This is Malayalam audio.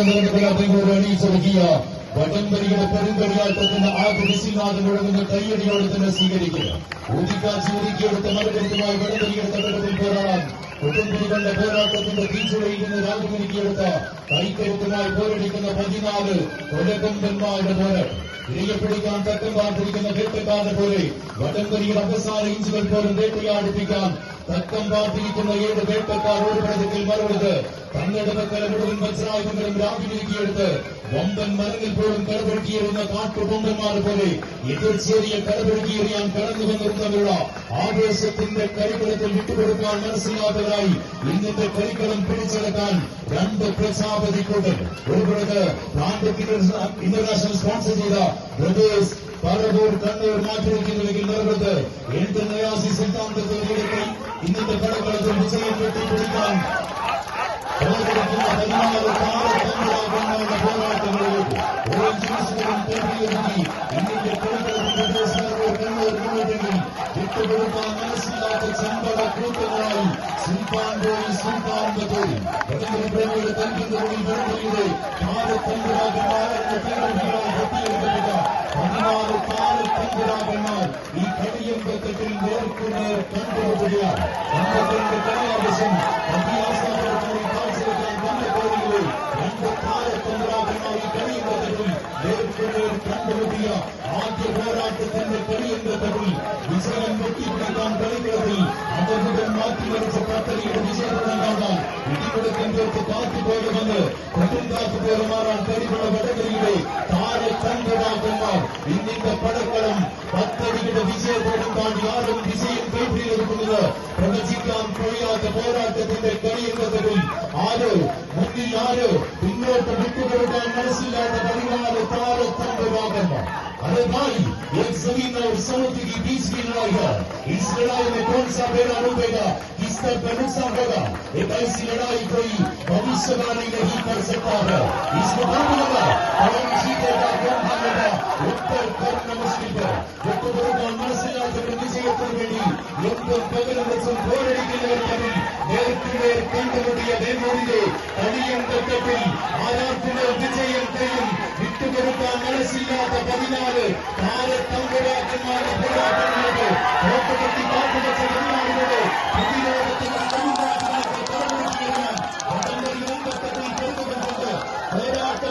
അണിയിച്ചൊരുക്കിയ വടംവലിയുടെ പെരുങ്കളിയാട്ടത്തിന്റെ ആദ്യ വിസിനാഥ് മുഴങ്ങുന്ന കയ്യടിയോടെ തന്നെ സ്വീകരിക്കുക. ഊതിക്കാച്ചി ഒതുക്കിയെടുത്ത മറുകരുത്തുമായി വടംവലിയുടെ തടകത്തിൽ പോരാടാൻ കൊടുമ്പിരികളുടെ പോരാട്ടത്തിന്റെ തീച്ചുളയിൽ നിന്ന് രാജുമൊരുക്കിയെടുത്ത കൈക്കരുത്തുമായി പോരടിക്കുന്ന 14 കൊലകൊമ്പന്മാരുടെ പോരാട്ടം. ഇരയപ്പിടിക്കാൻ തക്കം പാർത്തിരിക്കുന്ന വേട്ടക്കാരനെ പോലെ വടംവലിയുടെ അവസാന ഇഞ്ചുകൾ പോലും വേട്ടയാടിപ്പിക്കാൻ തക്കം പാർത്തിരിക്കുന്ന 7 വേട്ടക്കാർ ഒരു പടത്തിൽ മറുപടിത് തങ്ങളുടെ മക്കളെ മുഴുവൻ വജ്രായുധങ്ങളും രാജുമൊരുക്കിയെടുത്ത് വമ്പൻ മരങ്ങിൽ പോലും കടപൊഴുക്കിയെറിയുന്ന കാട്ടുകൊമ്പന്മാർ പോലെ എതിർച്ചേരിയെ കടപൊഴുക്കിയെറിയാൻ കടന്നു വന്നിരുന്നവരുടെ ആവേശത്തിന്റെ കരികളത്തിൽ വിട്ടുകൊടുക്കാൻ മനസ്സിലാത്തവരായി ഇന്നത്തെ കരിക്കളം പിടിച്ചെടുക്കാൻ 2 പ്രജാപതി കൂട്ടർ. ഒരു പുറത്ത് ഇന്റർനാഷണൽ സ്പോൺസർ ചെയ്ത ബ്രദേഴ്സ് പറവൂർ കണ്ണൂർ മാറ്റിവെക്കുന്നുവെങ്കിൽ മറുപടി 8 നയാസി സിദ്ധാന്തത്തോടെ ഇന്നത്തെ കടകളത്തിൽ വിജയം കെട്ടിപ്പിടിക്കാൻ പോരാടുന്ന 14 താരതമ്മിലാകുന്ന പോരാട്ടങ്ങളിലേക്ക് ഓറഞ്ച് മിശ്രിതം തെളിയൊരുക്കി ഇന്നിന്റെ കളിക്കളത്തിൽ കണ്ണൂർ മുന്നോട്ടെങ്കിൽ വിട്ടുകൊടുക്കാൻ മനസ്സിലാത്ത ചമ്പട കൂട്ടങ്ങളായി സുൽത്താൻ പോയി സുൽത്താൻ ബത്തോയി വടംവലി പ്രേമിയുടെ തൽക്കുന്നതിൽ വടംവലിയുടെ താരതമ്മിലാകുന്ന പേരുകളായി കെട്ടിയെടുക്കപ്പെട്ട 14 താരതമ്മിലാകുന്മാർ ഈ കളിയമ്പത്തിൽ നേർക്കുനേർ കണ്ടുമുട്ടുകയാണ്. 52 കളിയാവശ്യം അഭ്യാസപ്പെടുത്തി കാഴ്ചവെക്കാൻ വന്നപ്പോഴേ 2 താരതമ്മിലാകുന്മാർ ഈ കളിയമ്പത്തിൽ നേർക്കുനേർ കണ്ടുമുട്ടിയ ആദ്യ പോരാട്ടത്തിന്റെ കളിയമ്പത്തിൽ വിജയം വെട്ടിപ്പിടിക്കാൻ കളിക്കളത്തിൽ അപകടം മാറ്റിമറിച്ച പദ്ധതിയുടെ വിജയപ്രദം കാണാൻ ഇടിമുടക്കിന്റെ കാത്തുപോകുമെന്ന് കൊടുങ്കാത്തുപോലെ മാറാൻ കഴിവുള്ള വടകരയുടെ താരതമ്മിലാകുന്മാർ ഇന്നിന്റെ പടക്കളം പദ്ധതിയുടെ വിജയത്തോടും താണ്ടി ആരും വിജയം കൈപ്പിടിയെടുക്കുന്നത് പ്രവചിക്കാൻ കഴിയാത്ത പോരാട്ടത്തിന്റെ കളിയമ്പത്തിൽ ആരോ മുന്നിൽ ആരോ പിന്നോട്ട് വിട്ടുകൊടുക്കാൻ മനസ്സില്ലാത്ത 14 താരതമ്മിലാകുന്മാർ. अरे भाई एक जमीन और समुद्र की बीच की लड़ाई है. इस लड़ाई में कौन सा बेड़ा डूबेगा, किसका नुकसान होगा, एक ऐसी लड़ाई कोई भविष्यवाणी नहीं कर सकता है. इसको कौन लगा कौन जीतेगा कौन हारेगा उत्तर करना मुश्किल है. വിട്ടുകൊടുക്കാൻ മനസ്സിലാത്തവരുടെ വിജയത്തിന് വേണ്ടി എന്തും പകരം വെച്ചും പോരടിക്കുന്നവർക്കും നേർക്കുനേർ കണ്ടുമുട്ടിയ വേമൂരിന്റെ കളിയമ്പത്തിൽ ആരാധനകൾ വിജയം കഴിയും. വിട്ടുകൊടുക്കാൻ മനസ്സില്ലാത്ത 14 താരതമ്മിലാകുന്മാരുടെ പോരാട്ടങ്ങൾക്ക് കോട്ടകെട്ടി കാത്തുവച്ച മലയാളികളുടെ പ്രതിരോധത്തിന് തമിഴ്നാട്ടിലേക്ക് കടമുടിക്കുകയാണ്. വടംവലി രംഗത്തിൽ കരുതുകൊണ്ട് പോരാട്ട